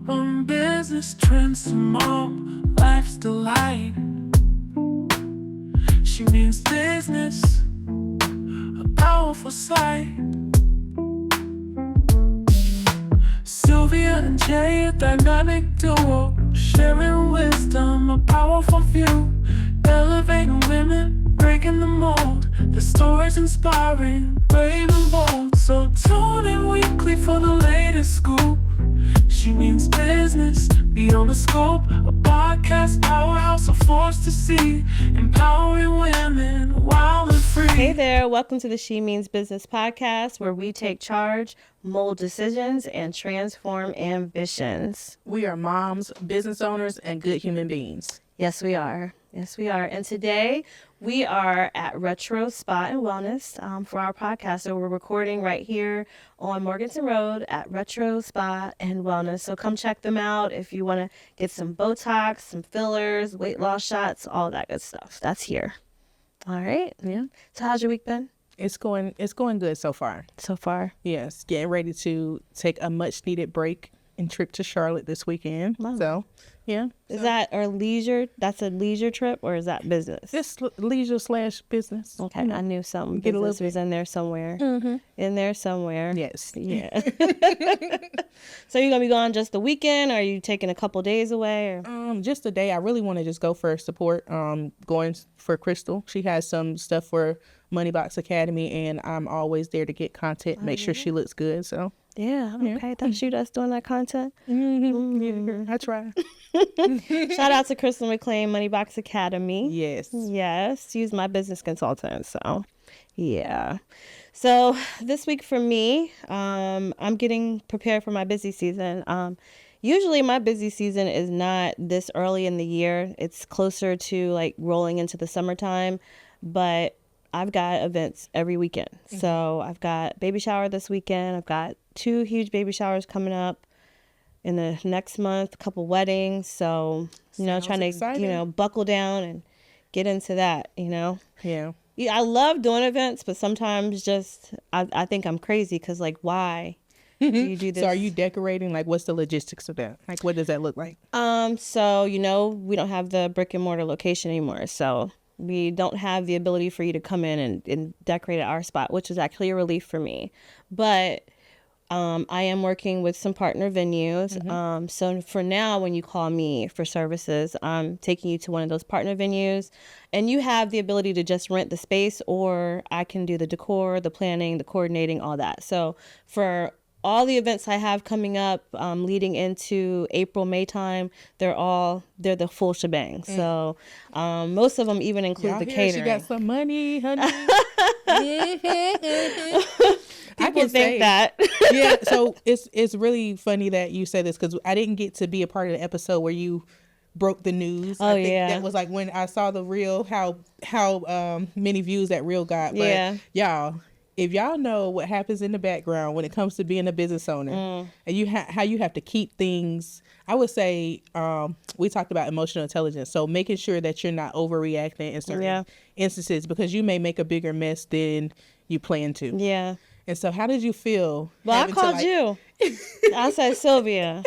From business trends to mom, life's delight. She means business, a powerful sight. Sylvia and Jae, a dynamic duo, sharing wisdom, a powerful view. Elevating women, breaking the mold. The stories inspiring, brave and bold. So tune in weekly for the latest scoop. She means business, beyond the scope. A podcast powerhouse, a force to see. Empowering women, wild and free. Hey there, welcome to the She Means Business podcast, where we take charge, mold decisions, and transform ambitions. We are moms, business owners, and good human beings. Yes, we are. Yes, we are. And today we are at Retro Spa and Wellness for our podcast. So we're recording right here on Morganton Road at Retro Spa and Wellness. So come check them out if you want to get some Botox, some fillers, weight loss shots, all that good stuff. That's here. All right. Yeah. So how's your week been? It's going good so far. So far. Yes. Getting ready to take a much needed break and trip to Charlotte this weekend. Wow. So, yeah. Is that our leisure? That's a leisure trip, or is that business? It's leisure/business. Okay, I knew something. Get a Business little was in there somewhere. Mm-hmm. In there somewhere. Yes. Yeah. So you're gonna be gone just the weekend, or are you taking a couple days away? Or? Just a day. I really want to just go for support. Going for Crystal. She has some stuff for Money Box Academy, and I'm always there to get content, make sure she looks good. So. Yeah, okay. That's you that's doing that content. Mm-hmm. Yeah, I try. Shout out to Crystal McLean, Money Box Academy. Yes. Yes. She's my business consultant. So, yeah. So this week for me, I'm getting prepared for my busy season. Usually my busy season is not this early in the year. It's closer to like rolling into the summertime, but I've got events every weekend. Mm-hmm. So I've got baby shower this weekend. I've got 2 huge baby showers coming up in the next month, a couple weddings. So, trying to, exciting. Buckle down and get into that, Yeah. I love doing events, but sometimes just, I think I'm crazy because, like, why do you do this? So are you decorating? Like, what's the logistics of that? Like, what does that look like? So, we don't have the brick and mortar location anymore. So we don't have the ability for you to come in and decorate at our spot, which is actually a relief for me. But I am working with some partner venues. Mm-hmm. So for now, when you call me for services, I'm taking you to one of those partner venues, and you have the ability to just rent the space, or I can do the decor, the planning, the coordinating, all that. So for all the events I have coming up leading into April, May time, they're the full shebang. Mm. So most of them even include the catering. She got some money, honey. People think that. Yeah, so it's really funny that you say this because I didn't get to be a part of the episode where you broke the news. Oh, I think that was like when I saw the reel, how many views that reel got. But y'all, if y'all know what happens in the background when it comes to being a business owner, and how you have to keep things, I would say we talked about emotional intelligence. So making sure that you're not overreacting in certain instances, because you may make a bigger mess than you plan to. Yeah. And so how did you feel? Well, I called you. I said, Sylvia,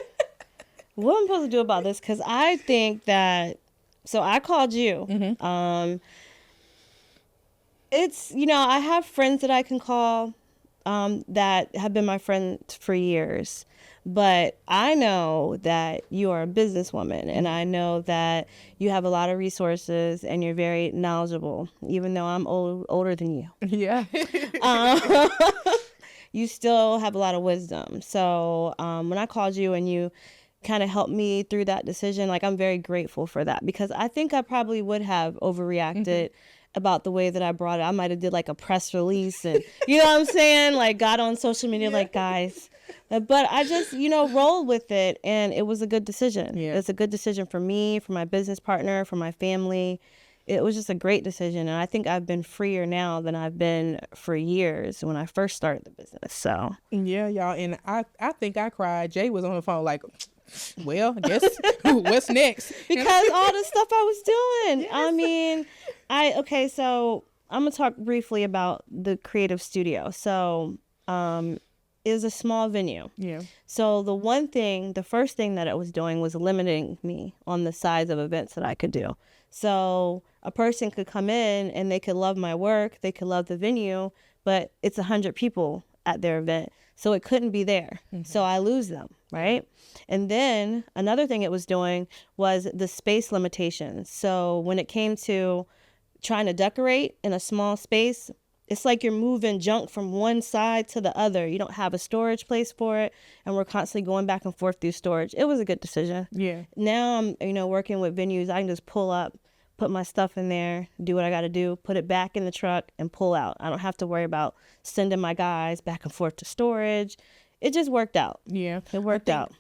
what am I supposed to do about this? Because I think that, so I called you. Mm-hmm. It's, I have friends that I can call that have been my friends for years. But I know that you are a businesswoman, and I know that you have a lot of resources and you're very knowledgeable, even though I'm older than you. Yeah. You still have a lot of wisdom. So when I called you and you kind of helped me through that decision, like, I'm very grateful for that, because I think I probably would have overreacted about the way that I brought it. I might have did like a press release and, you know what I'm saying? Like, got on social media, like, guys. But I just, rolled with it, and it was a good decision. Yeah. It was a good decision for me, for my business partner, for my family. It was just a great decision, and I think I've been freer now than I've been for years when I first started the business. So yeah, y'all, and I think I cried. Jay was on the phone like, well, I guess what's next? Because all the stuff I was doing. Yes. I mean, so I'm gonna talk briefly about the creative studio. So is a small venue. Yeah. So the first thing that it was doing was limiting me on the size of events that I could do. So a person could come in and they could love my work, they could love the venue, but it's 100 people at their event. So it couldn't be there. So I lose them, right? And then another thing it was doing was the space limitations. So when it came to trying to decorate in a small space, it's like you're moving junk from one side to the other. You don't have a storage place for it, and we're constantly going back and forth through storage. It was a good decision. Yeah. Now I'm, working with venues. I can just pull up, put my stuff in there, do what I got to do, put it back in the truck, and pull out. I don't have to worry about sending my guys back and forth to storage. It just worked out. Yeah. It worked out.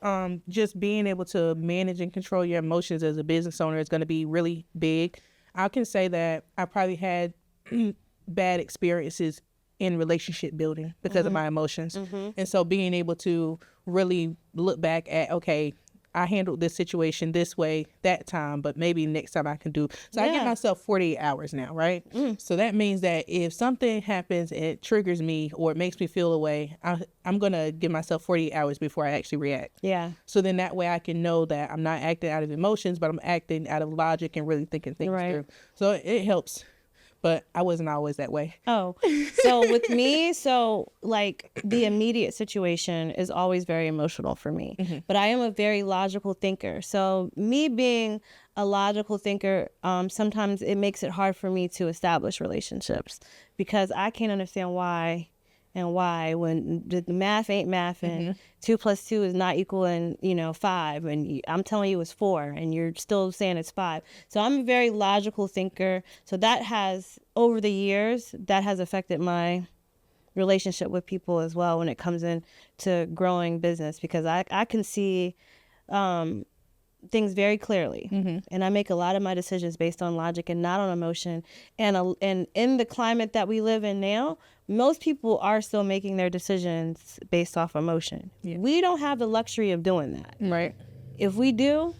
Just being able to manage and control your emotions as a business owner is going to be really big. I can say that I probably had bad experiences in relationship building because of my emotions. And so being able to really look back at, okay, I handled this situation this way that time, but maybe next time I can do. So I give myself 48 hours now, right? So that means that if something happens and it triggers me or it makes me feel a way, I'm going to give myself 48 hours before I actually react. Yeah. So then that way I can know that I'm not acting out of emotions, but I'm acting out of logic and really thinking things through. So it helps. But I wasn't always that way. Oh, so with me, the immediate situation is always very emotional for me. But I am a very logical thinker. So me being a logical thinker, sometimes it makes it hard for me to establish relationships because I can't understand why when the math ain't math and 2 + 2 is not equaling 5 and I'm telling you it's 4 and you're still saying it's 5. So I'm a very logical thinker. So that has, over the years, that has affected my relationship with people as well when it comes in to growing business because I can see things very clearly and I make a lot of my decisions based on logic and not on emotion. And in the climate that we live in now, most people are still making their decisions based off emotion. We don't have the luxury of doing that. Right. If we do,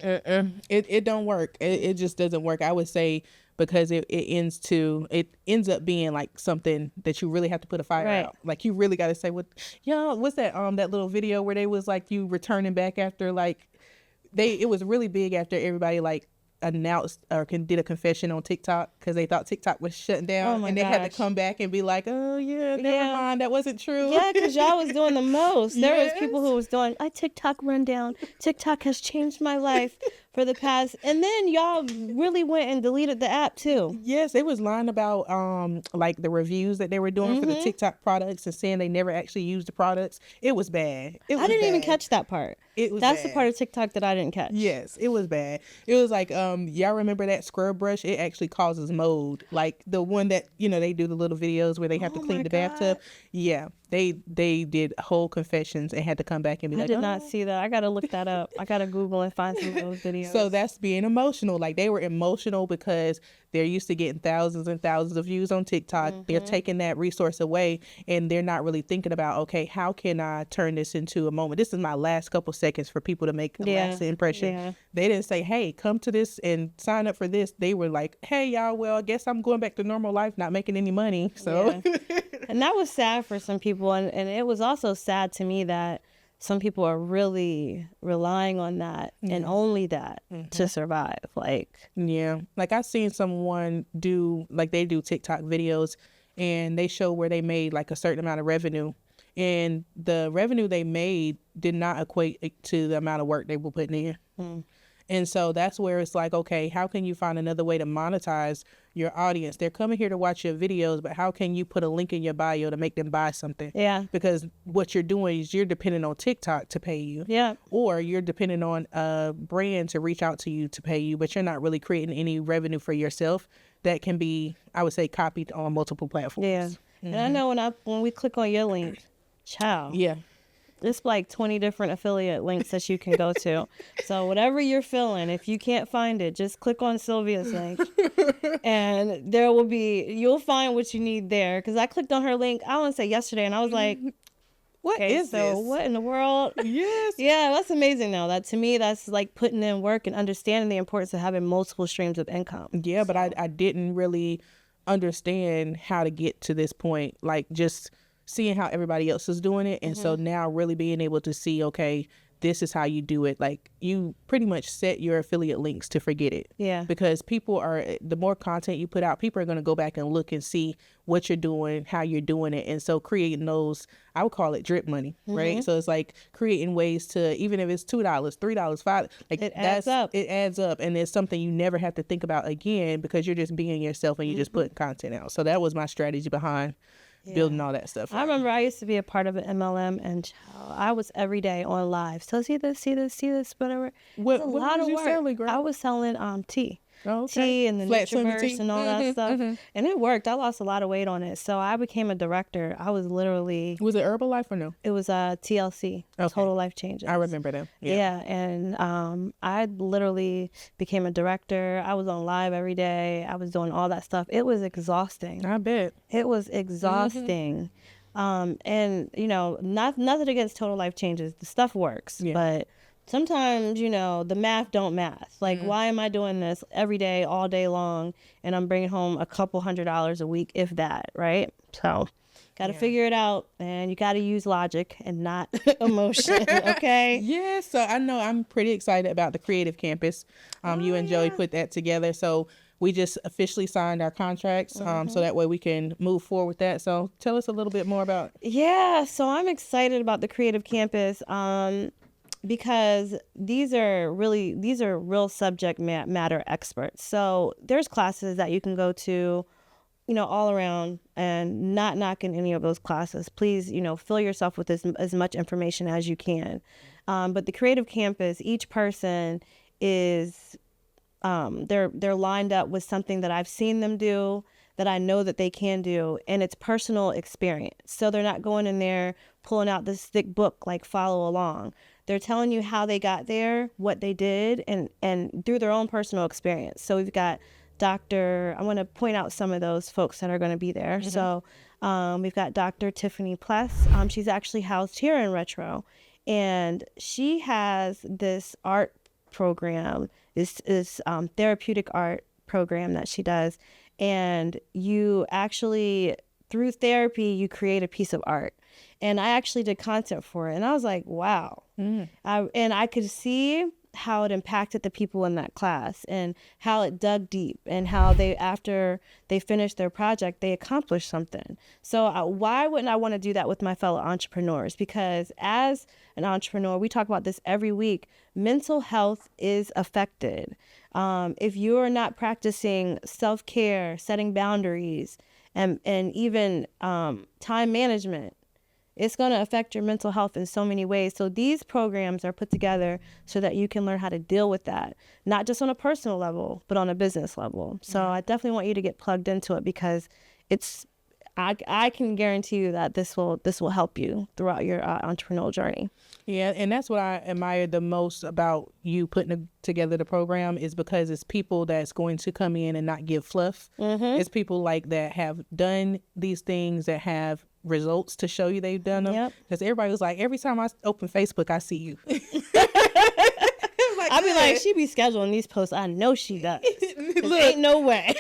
it don't work. It just doesn't work. I would say because it ends up being like something that you really have to put a fire out. Like you really got to say what's that that little video where they was like you returning back after it was really big after everybody like announced or did a confession on TikTok because they thought TikTok was shutting down and they had to come back and be like, oh yeah, never mind, that wasn't true. Yeah, because y'all was doing the most. There was people who was doing a TikTok rundown. TikTok has changed my life for the past, and then y'all really went and deleted the app too. Yes, it was lying about like the reviews that they were doing for the TikTok products and saying they never actually used the products. It was bad. I didn't even catch that part. That's the part of TikTok that I didn't catch. Yes, it was bad. It was like y'all remember that scrub brush? It actually causes mold. Like the one that they do the little videos where they have to clean the bathtub. Yeah. They did whole confessions and had to come back and be I did not see that. I gotta look that up. I gotta Google and find some of those videos. So that's being emotional. Like they were emotional because they're used to getting thousands and thousands of views on TikTok. They're taking that resource away and they're not really thinking about, okay, how can I turn this into a moment? This is my last couple seconds for people to make a lasting impression. Yeah. They didn't say, hey, come to this and sign up for this. They were like, hey, y'all, well, I guess I'm going back to normal life, not making any money. So, and that was sad for some people. And it was also sad to me that some people are really relying on that and only that to survive. Like I seen someone do they do TikTok videos and they show where they made like a certain amount of revenue and the revenue they made did not equate to the amount of work they were putting in. And so that's where it's like, okay, how can you find another way to monetize your audience? They're coming here to watch your videos, but how can you put a link in your bio to make them buy something? Yeah. Because what you're doing is you're depending on TikTok to pay you. Yeah. Or you're depending on a brand to reach out to you to pay you, but you're not really creating any revenue for yourself that can be, I would say, copied on multiple platforms. Yeah. And I know when we click on your link, child. Yeah. It's like 20 different affiliate links that you can go to. So whatever you're feeling, if you can't find it, just click on Sylvia's link and you'll find what you need there. Because I clicked on her link, I want to say yesterday, and I was like, what is this? What in the world? Yes. Yeah, that's amazing though. That to me, that's like putting in work and understanding the importance of having multiple streams of income. Yeah, but I didn't really understand how to get to this point. Like just seeing how everybody else is doing it. And so now really being able to see, okay, this is how you do it. Like, you pretty much set your affiliate links to forget it. Yeah. Because the more content you put out, people are going to go back and look and see what you're doing, how you're doing it. And so creating those, I would call it drip money, right? So it's like creating ways to, even if it's $2, $3, $5, like it adds up. It adds up. And it's something you never have to think about again, because you're just being yourself and you're just putting content out. So that was my strategy behind building all that stuff. I remember I used to be a part of an MLM, and I was every day on live. So see this, whatever. What was you selling, girl? I was selling tea. Oh, okay. Tea and the Nutriverse and all that stuff. And it worked. I lost a lot of weight on it. So I became a director. I was literally... Was it Herbalife or no? It was TLC, Total Life Changes. I remember them. Yeah. And I literally became a director. I was on live every day. I was doing all that stuff. It was exhausting. I bet. It was exhausting. And, you know, nothing against Total Life Changes. The stuff works. Yeah. But sometimes, you know, the math don't math. Like, why am I doing this every day, all day long, and I'm bringing home a couple $100s a week, if that, right? So, got to figure it out, and you got to use logic and not emotion, okay? Yeah, so I know I'm pretty excited about the Creative Campus. You and Joey put that together, so we just officially signed our contracts, so that way we can move forward with that. So tell us a little bit more about... Yeah, so I'm excited about the Creative Campus, because these are real subject matter experts. So there's classes that you can go to, you know, all around, and not knocking any of those classes. Please, you know, fill yourself with as much information as you can. But the Creative Campus, each person is, they're lined up with something that I've seen them do, that I know that they can do, and it's personal experience. So they're not going in there pulling out this thick book like follow along. They're telling you how they got there, what they did, and through their own personal experience. So we've got I want to point out some of those folks that are going to be there. So we've got Dr. Tiffany Pless. She's actually housed here in Retro, and she has this art program, this therapeutic art program that she does. And you actually, through therapy, you create a piece of art. And I actually did content for it. And I was like, wow. And I could see how it impacted the people in that class, and how it dug deep, and how after they finished their project, they accomplished something. So why wouldn't I want to do that with my fellow entrepreneurs? Because as an entrepreneur, we talk about this every week, mental health is affected. If you're not practicing self-care, setting boundaries, and even time management, it's going to affect your mental health in so many ways. So these programs are put together so that you can learn how to deal with that, not just on a personal level, but on a business level. So I definitely want you to get plugged into it, because I can guarantee you that this will help you throughout your entrepreneurial journey. Yeah, and that's what I admire the most about you putting together the program, is because it's people that's going to come in and not give fluff. It's people like that have done these things, that have results to show you they've done them. Because everybody was like, every time I open Facebook, I see you. I'll be like, she be scheduling these posts. I know she does. Look, ain't no way.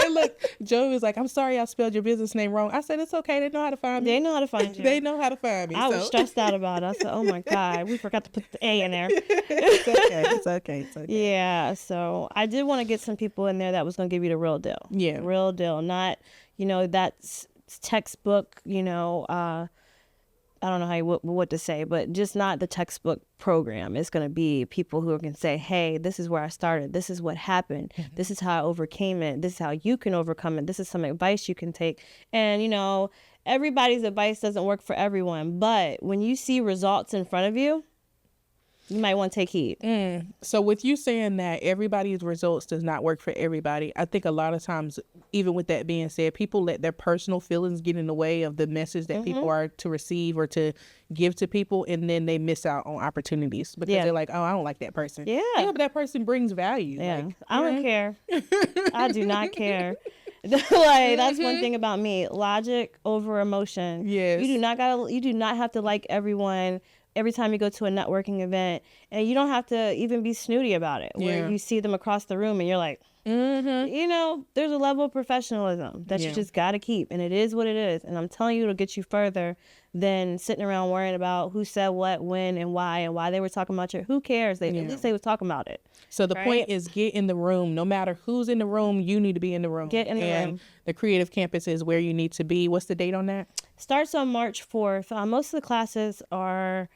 And look, Joey was like, I'm sorry I spelled your business name wrong. I said, it's okay. They know how to find me. They know how to find you. They know how to find me. I was stressed out about it. I said, oh my God, we forgot to put the A in there. It's okay. Yeah. So I did want to get some people in there that was going to give you the real deal. Yeah. Real deal. Not, you know, that's textbook, you know, I don't know what to say, but just not the textbook program. It's going to be people who can say, hey, this is where I started. This is what happened. This is how I overcame it. This is how you can overcome it. This is some advice you can take. And, you know, everybody's advice doesn't work for everyone. But when you see results in front of you, you might want to take heed. So with you saying that everybody's results does not work for everybody, I think a lot of times, even with that being said, people let their personal feelings get in the way of the message that people are to receive or to give to people, and then they miss out on opportunities because they're like, oh, I don't like that person. Yeah, but that person brings value. Yeah, like, I don't care. I do not care. Like, that's one thing about me. Logic over emotion. Yes. You do not have to like everyone every time you go to a networking event, and you don't have to even be snooty about it, where you see them across the room and you're like, You know, there's a level of professionalism that you just got to keep, and it is what it is. And I'm telling you, it'll get you further than sitting around worrying about who said what, when, and why they were talking about you. Who cares? At least they was talking about it. So the point is, get in the room. No matter who's in the room, you need to be in the room. Get in the room. The Creative Campus is where you need to be. What's the date on that? Starts on March 4th. Most of the classes are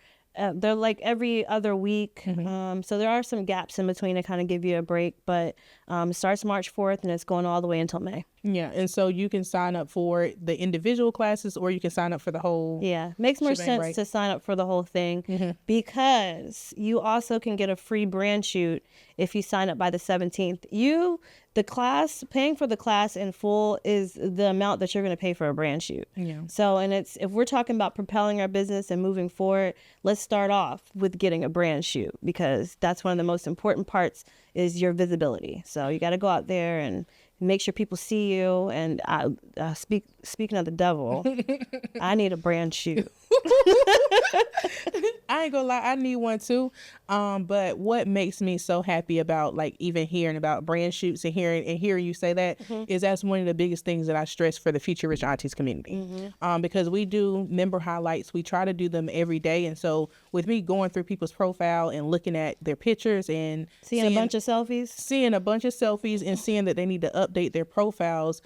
they're like every other week. So there are some gaps in between to kind of give you a break, but it starts March 4th and it's going all the way until May. Yeah, and so you can sign up for the individual classes or you can sign up for the whole. Yeah, makes more sense to sign up for the whole thing because you also can get a free brand shoot if you sign up by the 17th. Paying for the class in full is the amount that you're going to pay for a brand shoot. Yeah. So, and if we're talking about propelling our business and moving forward, let's start off with getting a brand shoot because that's one of the most important parts is your visibility. So you got to go out there and make sure people see you. And speaking of the devil, I need a brand shoot. I ain't gonna lie, I need one too. But what makes me so happy about like even hearing about brand shoots and hearing you say that is that's one of the biggest things that I stress for the Future Rich Aunties community. Because we do member highlights, we try to do them every day, and so with me going through people's profile and looking at their pictures and seeing a bunch of selfies and seeing that they need to update their profiles,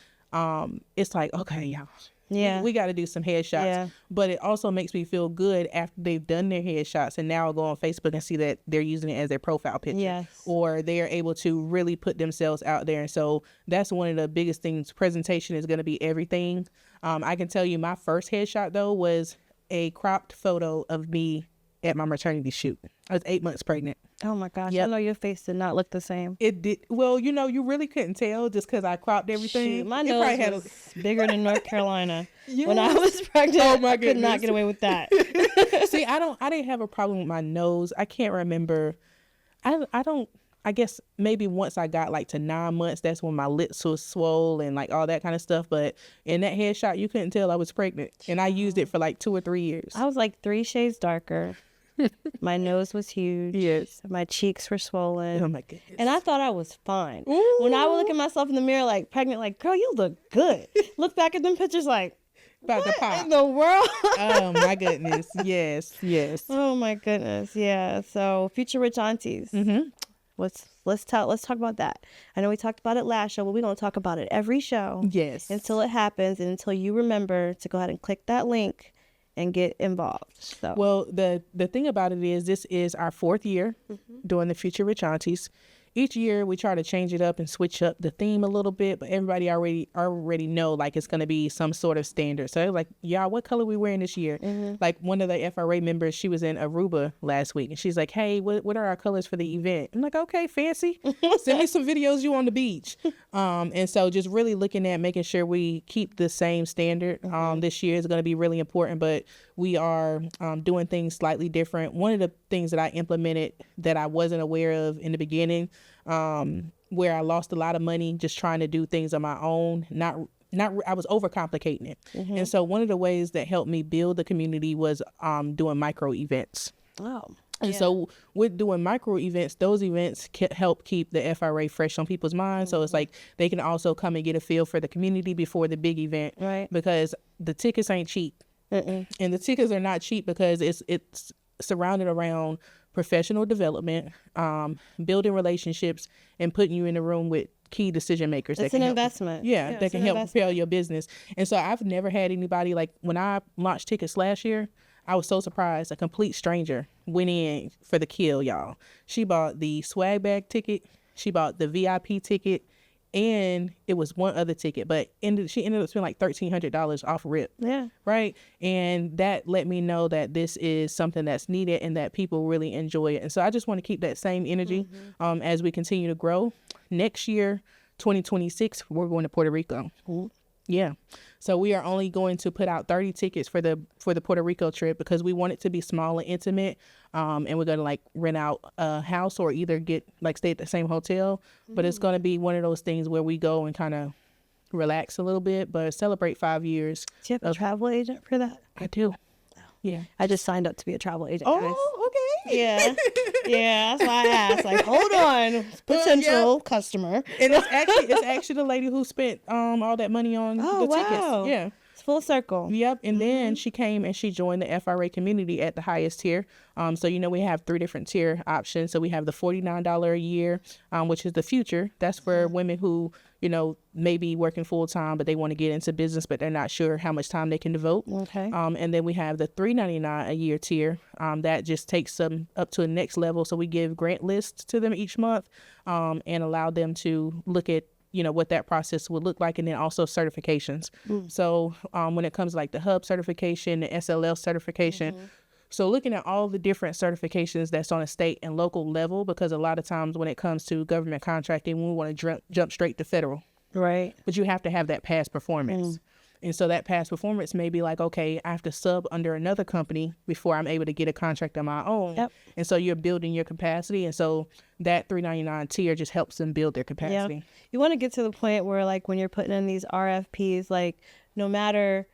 it's like, okay, y'all. Yeah, we got to do some headshots. Yeah. But it also makes me feel good after they've done their headshots and now I'll go on Facebook and see that they're using it as their profile picture. Yes. Or they're able to really put themselves out there. And so that's one of the biggest things. Presentation is going to be everything. I can tell you my first headshot though was a cropped photo of me at my maternity shoot. I was 8 months pregnant. Oh my gosh. Yep. I know your face did not look the same. It did. Well, you really couldn't tell just because I cropped everything. Shoot, my nose was bigger than North Carolina when I was pregnant. Oh my goodness. I could not get away with that. See, I didn't have a problem with my nose. I can't remember. I guess maybe once I got like to 9 months, that's when my lips was swole and like all that kind of stuff. But in that headshot, you couldn't tell I was pregnant. And I used it for like 2 or 3 years. I was like 3 shades darker. My nose was huge. Yes. My cheeks were swollen. Oh my goodness. And I thought I was fine. Ooh. When I would look at myself in the mirror like pregnant, like, girl, you look good. Look back at them pictures like, about what to pop. In the world? Oh my goodness. Yes. Oh my goodness. Yeah. So Future Rich Aunties. Let's talk about that. I know we talked about it last show, but we're going to talk about it every show. Yes. Until it happens and until you remember to go ahead and click that link and get involved. So, well, the thing about it is this is our 4th year doing the Future Rich Aunties. Each year we try to change it up and switch up the theme a little bit, but everybody already know like it's going to be some sort of standard. So like, y'all, what color we wearing this year? Like one of the FRA members, she was in Aruba last week and she's like, hey, what are our colors for the event? I'm like, okay, fancy. Send me some videos you on the beach. And so just really looking at making sure we keep the same standard. This year is going to be really important, but we are doing things slightly different. One of the things that I implemented that I wasn't aware of in the beginning, where I lost a lot of money just trying to do things on my own, I was overcomplicating it. And so one of the ways that helped me build the community was doing micro events. Oh. And so with doing micro events, those events help keep the FRA fresh on people's minds. So it's like they can also come and get a feel for the community before the big event. Right. Because the tickets ain't cheap. And the tickets are not cheap because it's surrounded around professional development, building relationships, and putting you in a room with key decision makers. It's an investment. That can help propel your business. And so I've never had anybody, like when I launched tickets last year, I was so surprised. A complete stranger went in for the kill, y'all. She bought the swag bag ticket. She bought the VIP ticket. And it was one other ticket, but she ended up spending like $1,300 off rip. Yeah. Right. And that let me know that this is something that's needed and that people really enjoy it. And so I just want to keep that same energy as we continue to grow. Next year, 2026, we're going to Puerto Rico. Yeah. So we are only going to put out 30 tickets for the Puerto Rico trip because we want it to be small and intimate. And we're going to like rent out a house or either stay at the same hotel. But it's going to be one of those things where we go and kind of relax a little bit, but celebrate 5 years. Do you have a travel agent for that? I do. Yeah. I just signed up to be a travel agent. Oh, guys. Yeah. Yeah. That's why I asked. Like, hold on, potential customer. And it's actually the lady who spent all that money on the tickets. Yeah. It's full circle. Yep. And then she came and she joined the FRA community at the highest tier. So, we have 3 different tier options. So we have the $49 a year, which is the future. That's for women who, may be working full time, but they want to get into business, but they're not sure how much time they can devote. Okay. And then we have the $3.99 a year tier. That just takes them up to the next level. So we give grant lists to them each month, and allow them to look at what that process would look like, and then also certifications. So when it comes to like the hub certification, the SLL certification, so looking at all the different certifications that's on a state and local level, because a lot of times when it comes to government contracting, we want to jump straight to federal. Right. But you have to have that past performance. And so that past performance may be like, okay, I have to sub under another company before I'm able to get a contract on my own. Yep. And so you're building your capacity. And so that $3.99 tier just helps them build their capacity. Yep. You want to get to the point where, like, when you're putting in these RFPs, like, no matter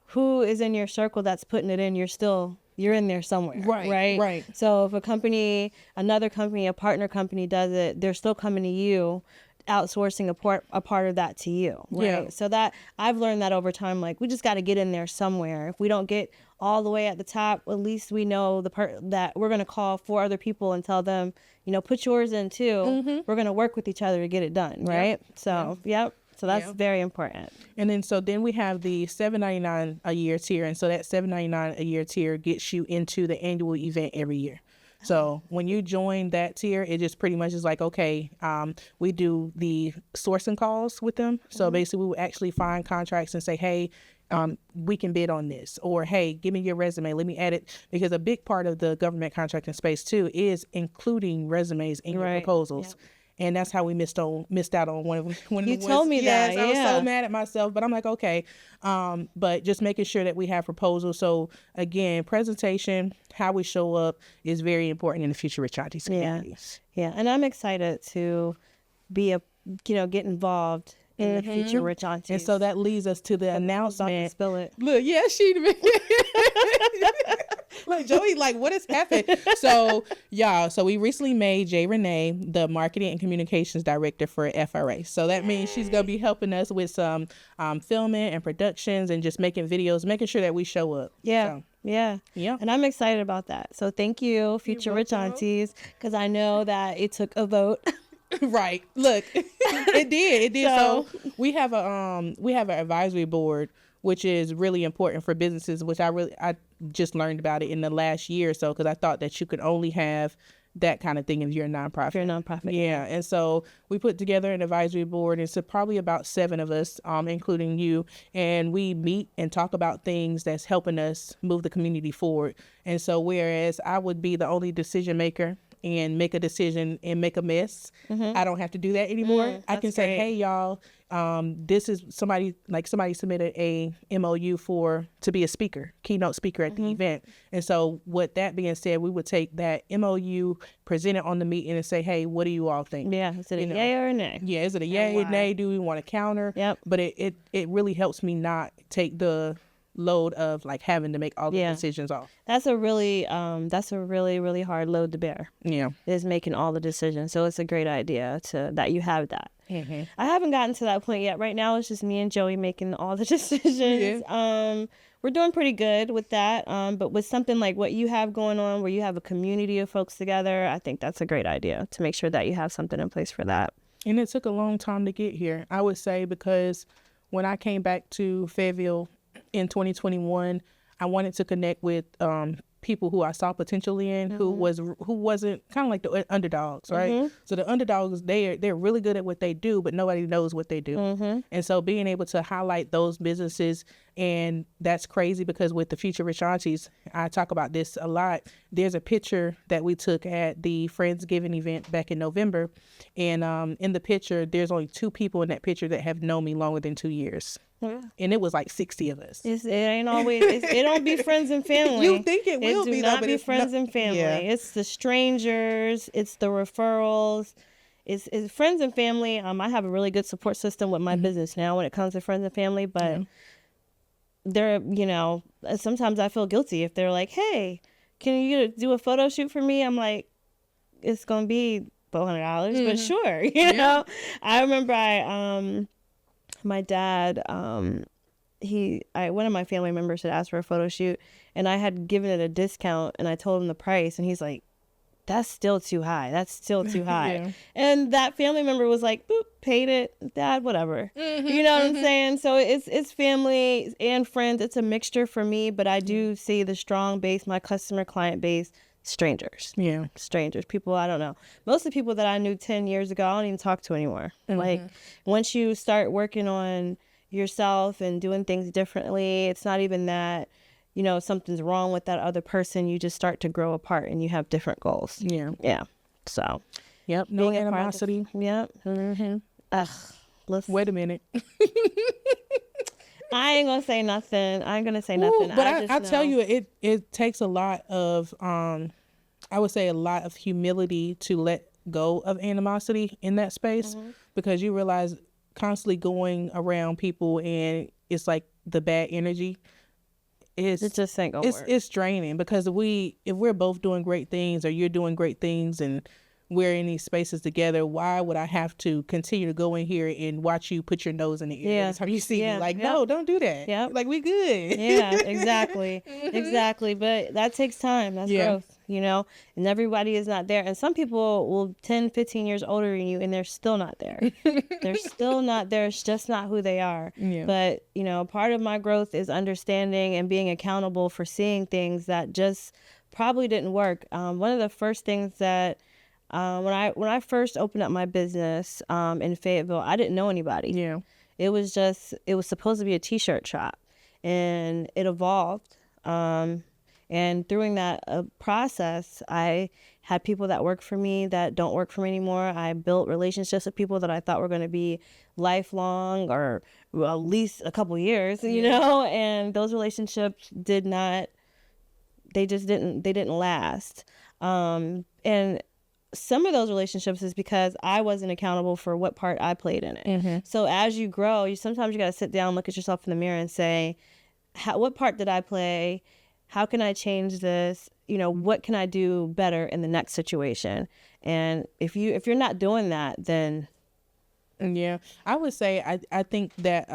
who is in your circle that's putting it in, you're in there somewhere. Right. So if another company, a partner company does it, they're still coming to you, outsourcing a part of that to you. Right. Yeah. So that I've learned that over time, like, we just got to get in there somewhere. If we don't get all the way at the top, at least we know the part that we're going to call 4 other people and tell them, put yours in too. We're going to work with each other to get it done. Right. So, So that's very important. And then we have the $7.99 a year tier. And so that $7.99 a year tier gets you into the annual event every year. So when you join that tier, it just pretty much is like, okay, we do the sourcing calls with them. So basically we will actually find contracts and say, hey, we can bid on this, or hey, give me your resume, let me add it, because a big part of the government contracting space too is including resumes in your proposals. Yep. And that's how we missed out on one of the You told me that. I was so mad at myself, but I'm like, okay. But just making sure that we have proposals. So again, presentation, how we show up is very important in the Future Rich Aunties community. Yeah. And I'm excited to get involved in the Future Rich Aunties. And so that leads us to the announcement. Spill it. Look, yeah, she. Like, Joey, like, what has happened? So, y'all, we recently made Jae Renee the marketing and communications director for FRA. So that means she's going to be helping us with some filming and productions and just making videos, making sure that we show up. Yeah. So. Yeah. And I'm excited about that. So thank you, Future Rich Aunties, because I know that it took a vote. Right. Look, it did. So we have an advisory board, which is really important for businesses, which I just learned about it in the last year or so, because I thought that you could only have that kind of thing if you're a nonprofit. Yeah. And so we put together an advisory board. It's probably about 7 of us, including you. And we meet and talk about things that's helping us move the community forward. And so whereas I would be the only decision maker and make a decision and make a mess, I don't have to do that anymore. I can say, hey, y'all, this is somebody submitted a MOU to be a keynote speaker at the event. And so with that being said, we would take that MOU, present it on the meeting and say, hey, what do you all think? Yeah. Is it a yay or a nay? Yeah. Is it a yay or nay? Do we want to counter? Yep. But it really helps me not take the load of like having to make all the decisions off. That's a really really hard load to bear. Yeah. Is making all the decisions. So it's a great idea that you have that. I haven't gotten to that point yet. Right now it's just me and Joey making all the decisions. Yeah. We're doing pretty good with that. But with something like what you have going on, where you have a community of folks together, I think that's a great idea to make sure that you have something in place for that. And it took a long time to get here, I would say, because when I came back to Fayetteville in 2021, I wanted to connect with people who I saw potential in, who wasn't kind of like the underdogs, right? So the underdogs, they're really good at what they do, but nobody knows what they do. And so being able to highlight those businesses, and that's crazy because with the Future Rich Aunties, I talk about this a lot. There's a picture that we took at the Friendsgiving event back in November, and in the picture, there's only 2 people in that picture that have known me longer than 2 years. Yeah. And it was like 60 of us. It ain't always. It don't be friends and family. You think it will be? It do not be friends and family. Yeah. It's the strangers. It's the referrals. It's friends and family. I have a really good support system with my business now when it comes to friends and family. But they're, sometimes I feel guilty if they're like, hey, can you do a photo shoot for me? I'm like, it's going to be $400, but sure. You know, I remember my dad, one of my family members had asked for a photo shoot, and I had given it a discount, and I told him the price, and he's like, that's still too high. That's still too high. And that family member was like, boop, paid it, Dad, whatever. You know what I'm saying? So it's family and friends. It's a mixture for me, but I do see the strong base, my customer client base, strangers. Yeah. Strangers, people I don't know. Most of the people that I knew 10 years ago, I don't even talk to anymore. Like, once you start working on yourself and doing things differently, it's not even that, you know, something's wrong with that other person. You just start to grow apart and you have different goals. Yeah. So. Yep. No animosity. Yep. Ugh. Listen. Wait a minute. I ain't gonna say nothing. I ain't gonna say nothing. But I tell you, it takes a lot of, I would say a lot of humility to let go of animosity in that space, because you realize constantly going around people and it's like the bad energy. It just ain't gonna work. It's draining, because if we're both doing great things, or you're doing great things, and we're in these spaces together, why would I have to continue to go in here and watch you put your nose in the air every time you see me? Like, no, don't do that. Yeah, like, we good. Yeah, exactly. Exactly. But that takes time. That's growth, you know, and everybody is not there. And some people will 10, 15 years older than you, and they're still not there. They're still not there. It's just not who they are. Yeah. But, you know, part of my growth is understanding and being accountable for seeing things that just probably didn't work. One of the first things that when I first opened up my business in Fayetteville, I didn't know anybody. Yeah. It was supposed to be a t-shirt shop, and it evolved. And during that process, I had people that work for me that don't work for me anymore. I built relationships with people that I thought were going to be lifelong, or at least a couple years, you know, and those relationships didn't last. And some of those relationships is because I wasn't accountable for what part I played in it. So as you grow, sometimes you got to sit down, look at yourself in the mirror and say, what part did I play? How can I change this? You know, what can I do better in the next situation? And if you're not doing that, then. Yeah, I would say, I think that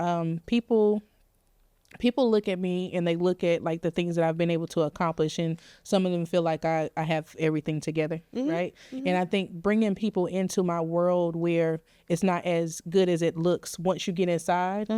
people look at me and they look at like the things that I've been able to accomplish, and some of them feel like I have everything together, right? And I think bringing people into my world where it's not as good as it looks once you get inside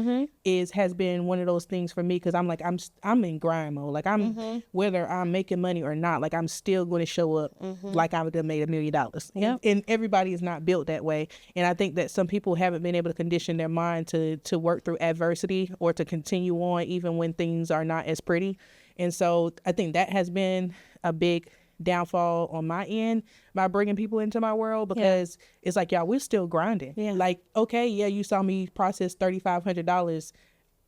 has been one of those things for me, because I'm like, I'm in grind mode. Like, I'm whether I'm making money or not, like, I'm still going to show up like I would have made $1 million. Yeah. And everybody is not built that way. And I think that some people haven't been able to condition their mind to work through adversity, or to continue on even when things are not as pretty. And so I think that has been a big downfall on my end by bringing people into my world, because it's like, y'all, we're still grinding. Like, okay, you saw me process $3,500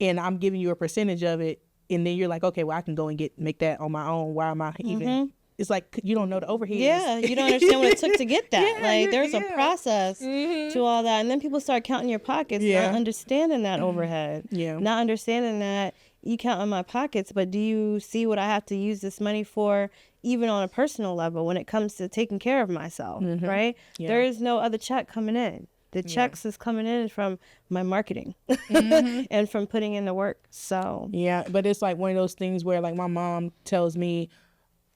and I'm giving you a percentage of it, and then you're like, okay, well, I can go and make that on my own. Why am I even? It's like, you don't know the overhead. Yeah, you don't understand what it took to get that. There's a process to all that. And then people start counting your pockets, not understanding that overhead. Not understanding that you count on my pockets, but do you see what I have to use this money for, even on a personal level, when it comes to taking care of myself, right? There is no other check coming in. The checks is coming in from my marketing and from putting in the work. So yeah, but it's like one of those things where, like, my mom tells me,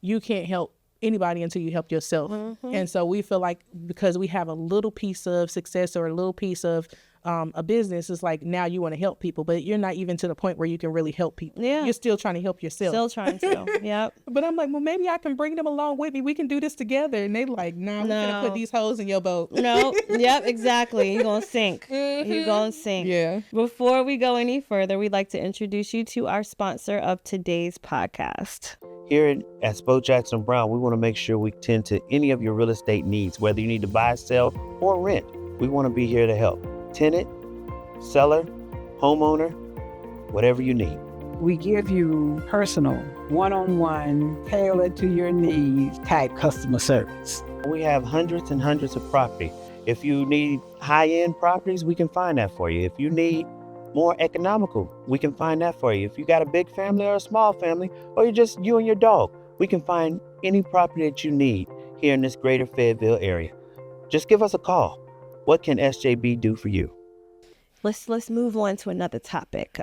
you can't help anybody until you help yourself. And so we feel like, because we have a little piece of success or a little piece of a business, it's like, now you want to help people, but you're not even to the point where you can really help people. You're still trying to help yourself. Still trying to. Yep. But I'm like, well, maybe I can bring them along with me. We can do this together. And they like, nah, we're gonna put these holes in your boat. No. Yep, exactly. You're gonna sink. You're gonna sink. Yeah. Before we go any further, we'd like to introduce you to our sponsor of today's podcast. Here at Spo Jackson Brown, we want to make sure we tend to any of your real estate needs, whether you need to buy, sell, or rent. We want to be here to help. Tenant, seller, homeowner, whatever you need. We give you personal, one-on-one, tailored to your needs type customer service. We have hundreds and hundreds of property. If you need high-end properties, we can find that for you. If you need more economical, we can find that for you. If you got a big family or a small family, or you're just you and your dog, we can find any property that you need here in this greater Fayetteville area. Just give us a call. What can SJB do for you? Let's move on to another topic.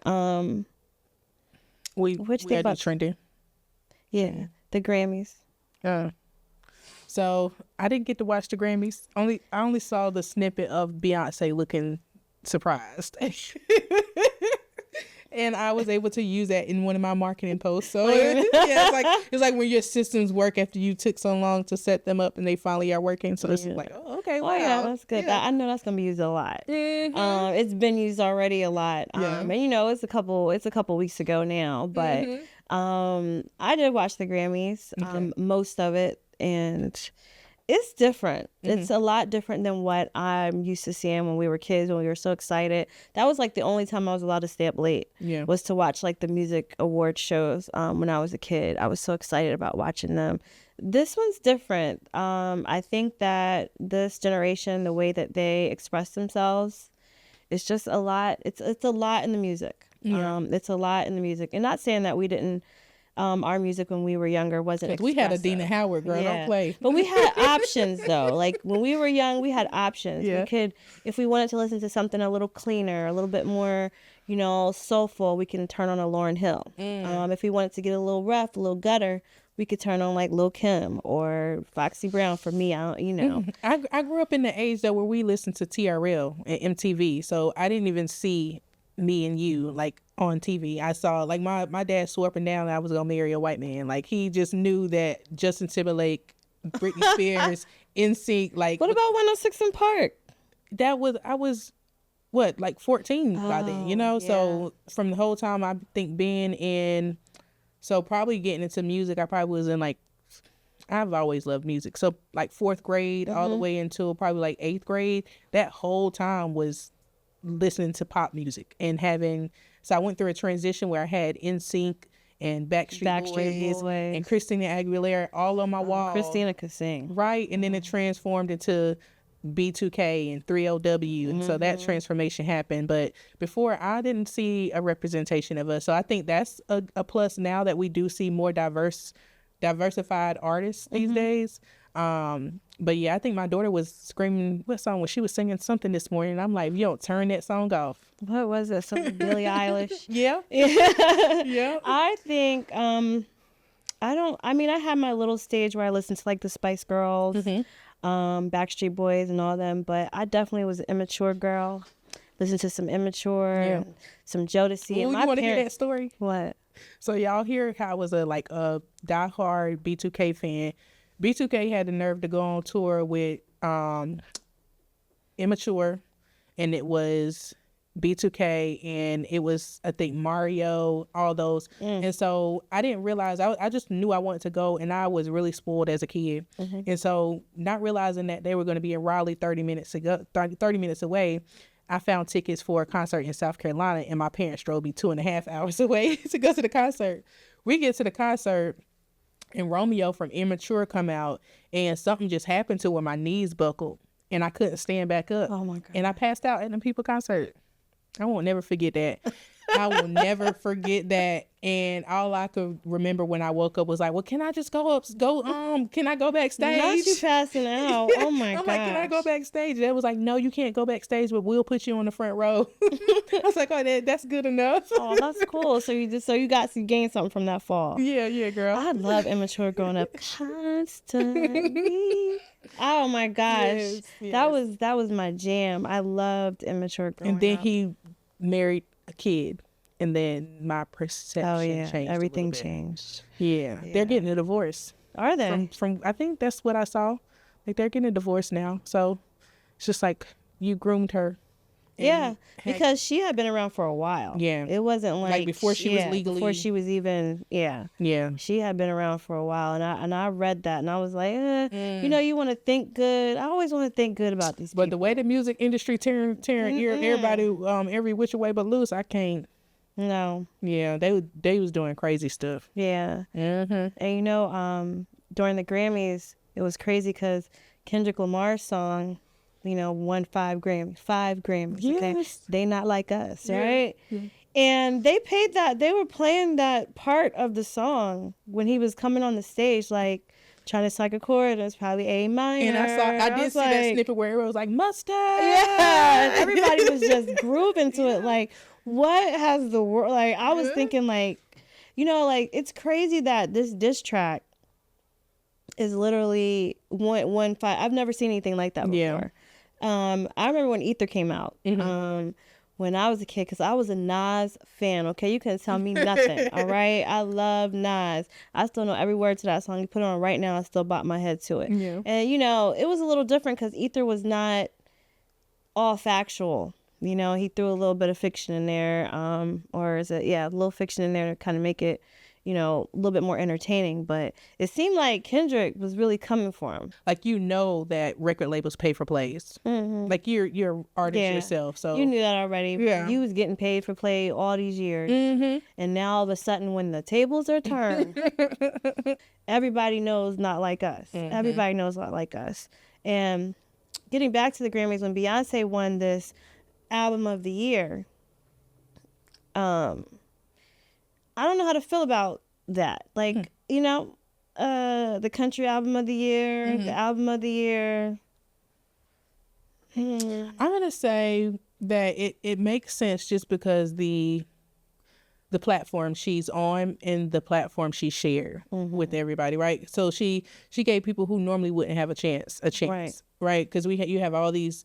We think about trending. Yeah, the Grammys. So I didn't get to watch the Grammys. I only saw the snippet of Beyonce looking surprised. And I was able to use that in one of my marketing posts. So yeah, it's like when your systems work after you took so long to set them up and they finally are working. So it's like, oh, okay, wow. Oh, yeah, that's good. I know that's gonna be used a lot. Mm-hmm. It's been used already a lot. Yeah. And it's a couple weeks ago now. But I did watch the Grammys, most of it, and it's different. It's a lot different than what I'm used to seeing when we were kids, when we were so excited. That was like the only time I was allowed to stay up late, was to watch like the music award shows when I was a kid. I was so excited about watching them. This one's different. I think that this generation, the way that they express themselves, it's just a lot. It's a lot in the music. It's a lot in the music. And not saying that we didn't, our music when we were younger wasn't expressive. We had a Dina Howard, girl. Don't play. But we had options though. Like when we were young, we had options. We could, if we wanted to listen to something a little cleaner, a little bit more, soulful, we can turn on a Lauryn Hill. If we wanted to get a little rough, a little gutter, we could turn on like Lil' Kim or Foxy Brown. For me, I grew up in the age though where we listened to TRL and MTV, so I didn't even see Me and You like on TV. I saw like my dad swore up and down that I was gonna marry a white man. Like he just knew that Justin Timberlake, Britney Spears, NSYNC. Like what about 106 in Park? I was what, like 14 by then, So from the whole time I think being in, so probably getting into music, I probably was in like, I've always loved music. So like 4th grade all the way until probably like 8th grade, that whole time was listening to pop music and so I went through a transition where I had NSYNC and Backstreet Boys and Christina Aguilera all on my wall. Christina could sing. Right. And then it transformed into B2K and 3LW. And so that transformation happened. But before, I didn't see a representation of us. So I think that's a plus now that we do see more diversified artists these days. But yeah, I think my daughter was screaming, what song was she was singing something this morning, and I'm like, you don't turn that song off. What was it? Something Billie Eilish? Yeah. I think I had my little stage where I listened to like the Spice Girls, Backstreet Boys and all them, but I definitely was an immature girl. Listened to some Immature, some Jodeci. Ooh, and you want to hear that story? What? So y'all hear how I was a diehard B2K fan. B2K had the nerve to go on tour with Immature, and it was B2K, and it was, I think, Mario, all those. And so I didn't realize, I just knew I wanted to go, and I was really spoiled as a kid. And so not realizing that they were going to be in Raleigh 30 minutes away, I found tickets for a concert in South Carolina, and my parents drove me 2.5 hours away to go to the concert. We get to the concert, and Romeo from Immature come out, and something just happened to where my knees buckled, and I couldn't stand back up. Oh my God. And I passed out at the people concert. I won't never forget that. I will never forget that. And all I could remember when I woke up was like, well, can I just can I go backstage? Not you passing out. Oh my God. I'm like, can I go backstage? They was like, no, you can't go backstage, but we'll put you on the front row. I was like, oh, that's good enough. Oh, that's cool. So you gained something from that fall. Yeah, girl. I love Immature growing up constantly. Oh my gosh. Yes. That was my jam. I loved Immature growing up. And then he married a kid, and then my perception changed. Everything changed. Yeah, they're getting a divorce. Are they? From I think that's what I saw. Like they're getting a divorce now. So it's just like you groomed her. Yeah, because she had been around for a while. Yeah, it wasn't like before she was legally. Before she was even she had been around for a while, and I read that, and I was like, you want to think good. I always want to think good about these people. But the way the music industry tearing everybody every which way but loose, I can't. No. Yeah, they was doing crazy stuff. Yeah. And during the Grammys, it was crazy because Kendrick Lamar's song, won 5 Grammys. 5 Grammys. Yes. Okay? They Not Like Us, right? Yeah. And they played that. They were playing that part of the song when he was coming on the stage. Like, trying to strike a chord. It's probably A minor. And I did see that snippet where it was like mustard. Yeah, everybody was just grooving to it. Like, what has the world? Like, I was thinking, like, you know, like, it's crazy that this diss track is literally 1.15. I've never seen anything like that before. I remember when Ether came out. When I was a kid, because I was a Nas fan, okay? You couldn't tell me nothing, all right? I love Nas. I still know every word to that song. You put it on right now, I still bop my head to it. Yeah. And, you know, it was a little different because Ether was not all factual. You know, he threw a little bit of fiction in there, or is it, a little fiction in there to kind of make it, you know, a little bit more entertaining. But it seemed like Kendrick was really coming for him. Like, you know that record labels pay for plays. Like, you're an artist yourself, so you knew that already. Yeah. You was getting paid for play all these years, and now all of a sudden, when the tables are turned, everybody knows not like us. Everybody knows not like us. And getting back to the Grammys, when Beyonce won this album of the year, I don't know how to feel about that. Like, you know, the country album of the year, the album of the year. I'm going to say that it makes sense just because the platform she's on and the platform she shared with everybody, right? So she gave people who normally wouldn't have a chance, right? Because you have all these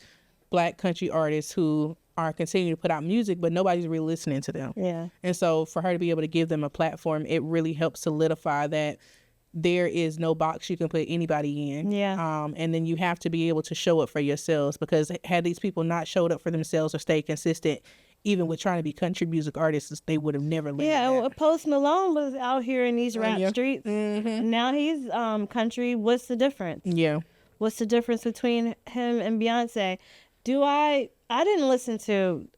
Black country artists who are continuing to put out music, but nobody's really listening to them. Yeah. And so for her to be able to give them a platform, it really helps solidify that there is no box you can put anybody in. Yeah. And then you have to be able to show up for yourselves, because had these people not showed up for themselves or stayed consistent, even with trying to be country music artists, they would have never lived. Yeah, well, Post Malone was out here in these rap streets. Now he's country. What's the difference? Yeah. What's the difference between him and Beyonce? I didn't listen to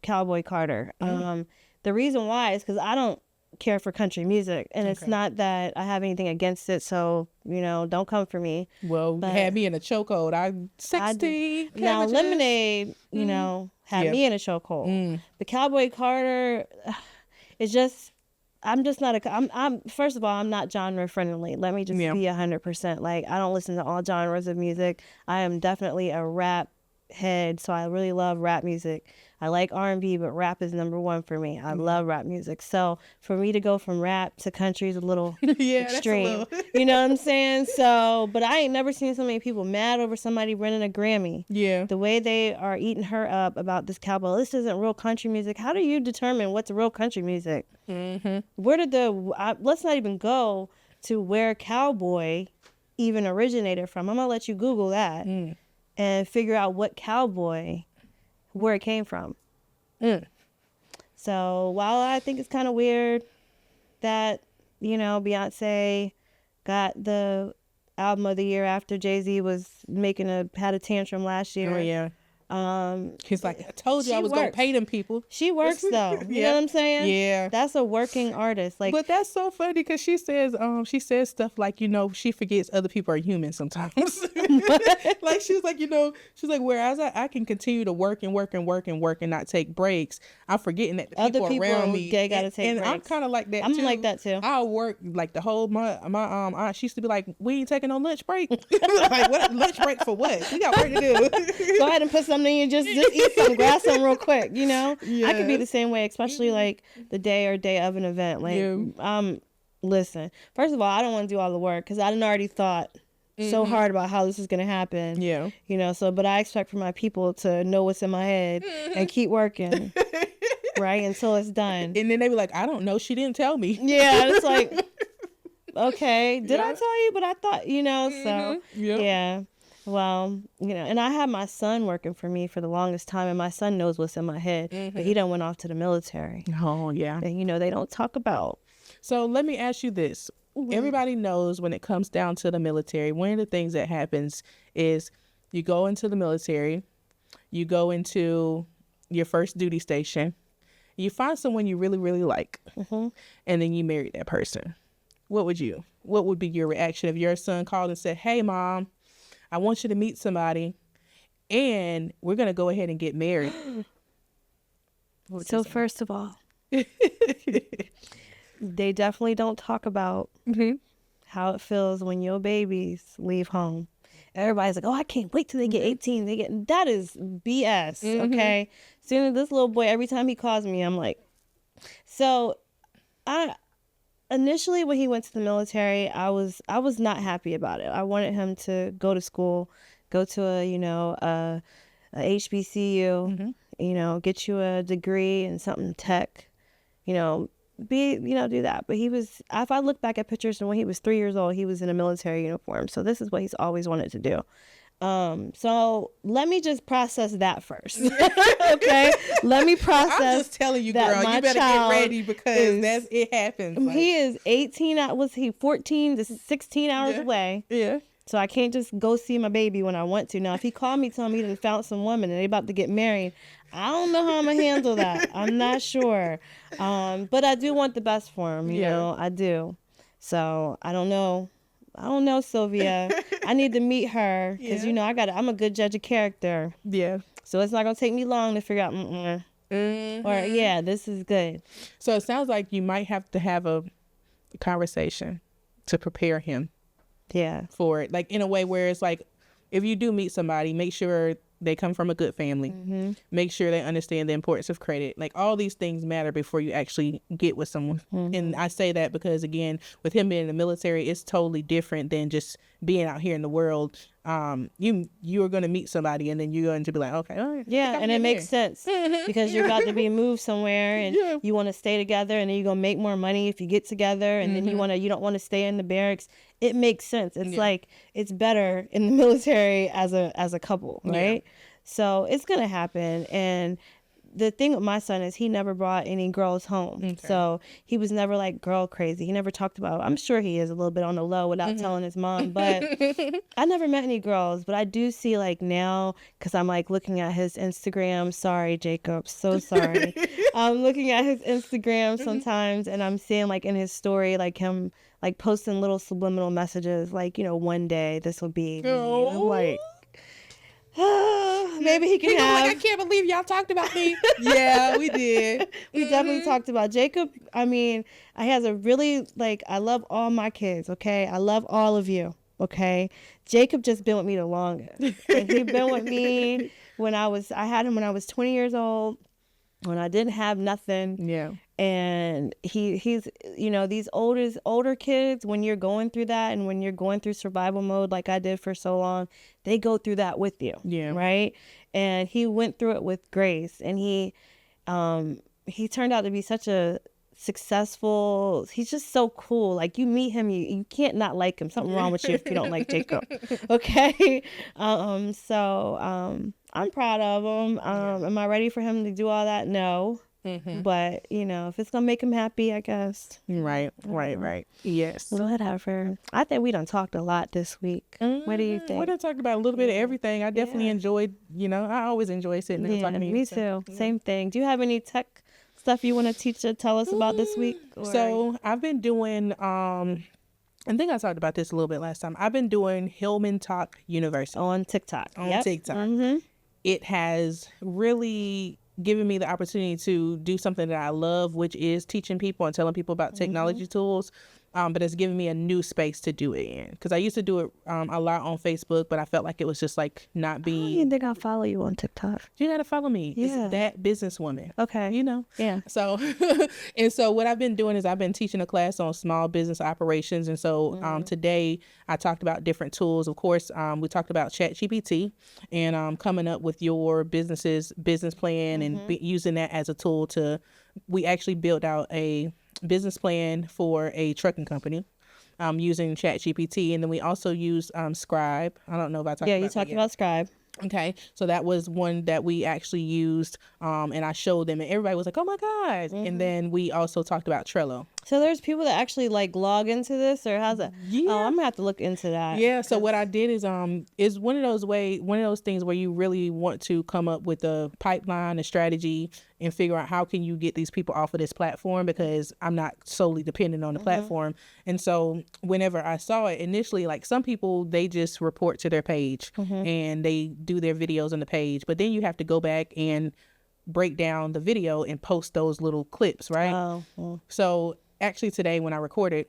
Cowboy Carter. The reason why is because I don't care for country music, and it's not that I have anything against it, so, you know, don't come for me. Well, you had me in a chokehold. I'm 60. Now Lemonade, you know, had me in a chokehold. The Cowboy Carter, it's just, I'm just not I'm first of all, I'm not genre friendly. Let me just be 100%. Like, I don't listen to all genres of music. I am definitely a rap head, so I really love rap music. I like R&B, but rap is number one for me. I love rap music. So for me to go from rap to country is a little extreme. You know what I'm saying? So, but I ain't never seen so many people mad over somebody winning a Grammy. Yeah. The way they are eating her up about this cowboy. This isn't real country music. How do you determine what's real country music? Where did let's not even go to where cowboy even originated from. I'm going to let you Google that and figure out what cowboy, where it came from. So while I think it's kind of weird that, you know, Beyonce got the album of the year after Jay-Z had a tantrum last year. Oh, yeah. He's like, I told you I was going to pay them people. She works though. You know what I'm saying? Yeah. That's a working artist. Like, but that's so funny because she says stuff like, you know, she forgets other people are human sometimes. Like, she's like, you know, whereas I can continue to work and not take breaks, I'm forgetting that the other people around me gotta take and breaks. I'm kind of like that I'm too. like that too. I'll work like the whole month. My aunt, she used to be like, we ain't taking no lunch break. Like, what lunch break for what? We got work to do. Go ahead and put something in, just eat some, grab some real quick, you know? Yeah. I could be the same way, especially like the day of an event. Like, listen, first of all, I don't want to do all the work because I done already thought so hard about how this is going to happen. Yeah. You know, but I expect for my people to know what's in my head and keep working, right, until it's done. And then they be like, I don't know. She didn't tell me. Yeah, it's like, okay, did I tell you? But I thought, you know, so, yeah. Well, you know, and I had my son working for me for the longest time, and my son knows what's in my head, but he done went off to the military. Oh, yeah. And, you know, they don't talk about. So let me ask you this. Everybody knows when it comes down to the military, one of the things that happens is you go into the military, you go into your first duty station, you find someone you really, really like, and then you marry that person. What would be your reaction if your son called and said, hey, Mom, I want you to meet somebody, and we're going to go ahead and get married? So first of all, they definitely don't talk about how it feels when your babies leave home. Everybody's like, oh, I can't wait till they get 18. That is BS, okay? Soon as this little boy, every time he calls me, I'm like, so initially when he went to the military, I was not happy about it. I wanted him to go to school, go to a HBCU, get you a degree in something tech, do that. But if I look back at pictures from when he was 3 years old, he was in a military uniform. So this is what he's always wanted to do. So let me just process that first. Okay. Let me process. I'm just telling you, girl, you better get ready because it happens. Like, he is 18. Was he 14 to 16 hours away? Yeah. So I can't just go see my baby when I want to. Now, if he called me telling me he found some woman and they about to get married, I don't know how I'm going to handle that. I'm not sure. But I do want the best for him, you know, I do. So I don't know, Sylvia. I need to meet her because, I'm a good judge of character. Yeah. So it's not going to take me long to figure out, or, this is good. So it sounds like you might have to have a conversation to prepare him. Yeah. For it, like in a way where it's like, if you do meet somebody, make sure they come from a good family. Make sure they understand the importance of credit. Like all these things matter before you actually get with someone. And I say that because again, with him being in the military, it's totally different than just being out here in the world. You are going to meet somebody and then you're going to be like, okay, all right, and it makes sense because you're about to be moved somewhere and you want to stay together and then you're going to make more money if you get together and then you don't want to stay in the barracks. It makes sense. It's like it's better in the military as a couple, right? So it's going to happen. And the thing with my son is he never brought any girls home. Okay. So he was never like girl crazy. He never talked about, I'm sure he is a little bit on the low without telling his mom, but I never met any girls. But I do see like now, because I'm like looking at his Instagram. Sorry, Jacob. So sorry. I'm looking at his Instagram sometimes and I'm seeing like in his story, like him like posting little subliminal messages like, one day this will be me. I'm like, maybe he can have. Like, I can't believe y'all talked about me. Yeah, we did. We definitely talked about Jacob. I mean, I has a really I love all my kids. Okay, I love all of you. Okay, Jacob just been with me the longest. And he been with me I had him when I was 20 years old, when I didn't have nothing. Yeah. And he's these older kids, when you're going through that and when you're going through survival mode like I did for so long, they go through that with you. Yeah. Right. And he went through it with grace, and he turned out to be such a successful, he's just so cool. Like you meet him, you can't not like him. Something wrong with you if you don't like Jacob. Okay. So I'm proud of him. Am I ready for him to do all that? No. But if it's gonna make him happy, I guess. Right. Yes. Whatever. I think we done talked a lot this week. What do you think? We done talked about a little bit of everything. I definitely enjoyed. I always enjoy sitting and talking to you. Me too. Same thing. Do you have any tech stuff you want to tell us about this week? Or? So I've been doing. I think I talked about this a little bit last time. I've been doing Hillman Talk University on TikTok. TikTok. It has really given me the opportunity to do something that I love, which is teaching people and telling people about technology tools. But it's given me a new space to do it in, because I used to do it a lot on Facebook, but I felt like it was just like not being. I don't even think I'll follow you on TikTok. You gotta follow me. Yeah. It's that businesswoman. Okay. Yeah. So, and so what I've been doing is I've been teaching a class on small business operations, and so today I talked about different tools. Of course, we talked about ChatGPT and coming up with your business's business plan and using that as a tool to. We actually built out a business plan for a trucking company using ChatGPT, and then we also used Scribe. I don't know if I talked about that. Yeah, you talked about Scribe. Okay, so that was one that we actually used, and I showed them, and everybody was like, "Oh my God!" And then we also talked about Trello. So there's people that actually log into this, or how's it? Yeah. Oh, I'm gonna have to look into that. Yeah. So what I did is one of those things where you really want to come up with a pipeline, a strategy, and figure out how can you get these people off of this platform, because I'm not solely dependent on the platform. And so whenever I saw it initially, like some people, they just report to their page and they do their videos on the page, but then you have to go back and break down the video and post those little clips, right? Oh. So actually today when I recorded,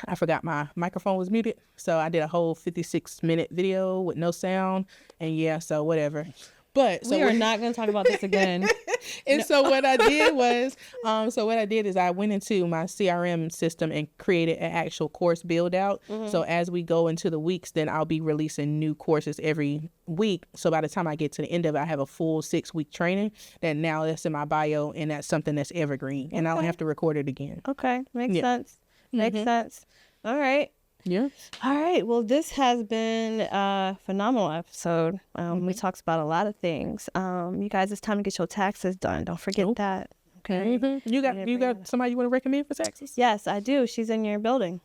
I forgot my microphone was muted. So I did a whole 56-minute video with no sound. And yeah, so whatever. But so we are not going to talk about this again. And so what I did was, I went into my CRM system and created an actual course build out. So as we go into the weeks, then I'll be releasing new courses every week. So by the time I get to the end of it, I have a full 6-week training that now that's in my bio, and that's something that's evergreen, and I don't have to record it again. Okay. Makes sense. Makes sense. All right. Yeah. All right. Well, this has been a phenomenal episode. We talked about a lot of things. You guys, it's time to get your taxes done. Don't forget that. Okay. You got somebody you want to recommend for taxes? Yes, I do. She's in your building.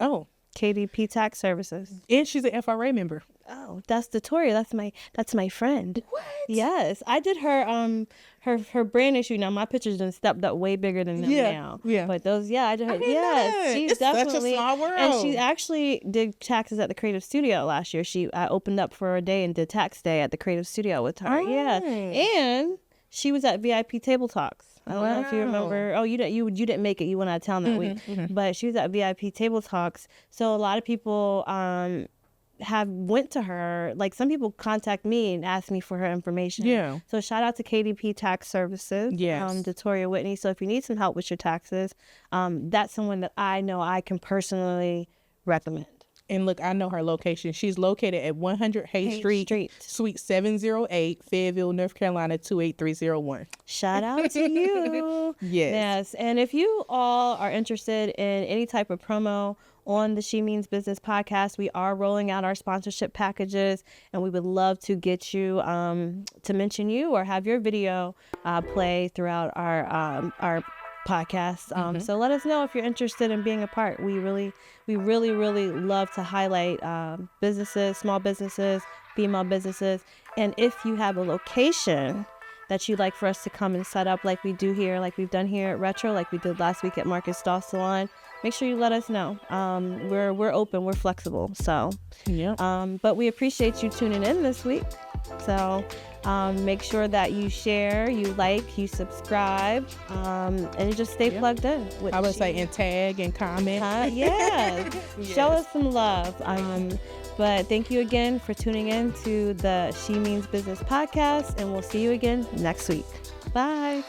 Oh. KDP Tax Services. And she's an FRA member. Oh, that's Detoria. That's my friend. What? Yes, I did her brand issue. Now my pictures done stepped up way bigger than them now. Yeah. But those, I did her. Yes, she's definitely. Such a small world. And she actually did taxes at the Creative Studio last year. I opened up for a day and did tax day at the Creative Studio with her. Oh. Yeah, and she was at VIP Table Talks. I don't know if you remember. Oh, you didn't make it. You went out of town that week. But she was at VIP Table Talks. So a lot of people have went to her. Like some people contact me and ask me for her information. Yeah. So shout out to KDP Tax Services. Yes. Detoria Whitney. So if you need some help with your taxes, that's someone that I know I can personally recommend. And look, I know her location. She's located at 100 Hayes Street, Suite 708, Fayetteville, North Carolina, 28301. Shout out to you. Yes. And if you all are interested in any type of promo on the She Means Business podcast, we are rolling out our sponsorship packages, and we would love to get you to mention you or have your video play throughout our podcast. So let us know if you're interested in being a part. We really love to highlight businesses, small businesses, female businesses. And if you have a location that you'd like for us to come and set up like we do here, like we've done here at Retro, like we did last week at Marcus Doss Salon, make sure you let us know. We're open, we're flexible. So but we appreciate you tuning in this week. So make sure that you share, you like, you subscribe, and you just stay plugged in. I would say and tag and comment. Yes. Show us some love. But thank you again for tuning in to the She Means Business podcast, and we'll see you again next week. Bye.